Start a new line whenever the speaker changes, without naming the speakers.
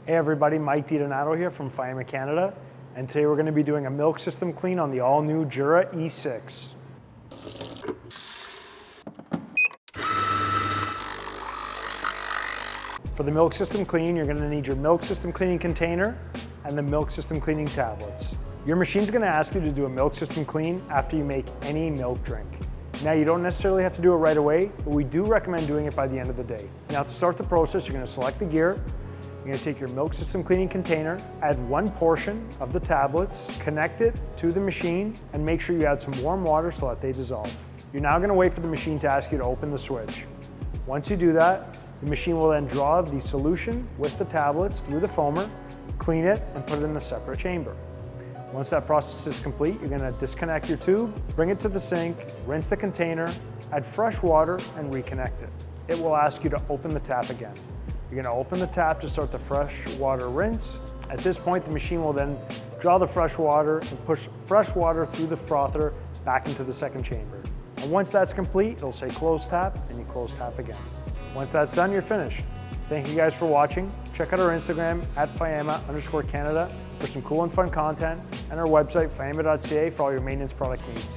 Hey everybody, Mike DiDonato here from Fiamma Canada, and today we're going to be doing a milk system clean on the all-new Jura E6. For the milk system clean, you're going to need your milk system cleaning container and the milk system cleaning tablets. Your machine's going to ask you to do a milk system clean after you make any milk drink. Now, you don't necessarily have to do it right away, but we do recommend doing it by the end of the day. Now, to start the process, you're going to select the gear. You're going to take your milk system cleaning container, add one portion of the tablets, connect it to the machine, and make sure you add some warm water so that they dissolve. You're now going to wait for the machine to ask you to open the switch. Once you do that, the machine will then draw the solution with the tablets through the foamer, clean it, and put it in a separate chamber. Once that process is complete, you're going to disconnect your tube, bring it to the sink, rinse the container, add fresh water, and reconnect it. It will ask you to open the tap again. You're going to open the tap to start the fresh water rinse. At this point, the machine will then draw the fresh water and push fresh water through the frother back into the second chamber. And once that's complete, it'll say close tap, and you close tap again. Once that's done, you're finished. Thank you guys for watching. Check out our Instagram at Fiamma_Canada for some cool and fun content, and our website, fiamma.ca, for all your maintenance product needs.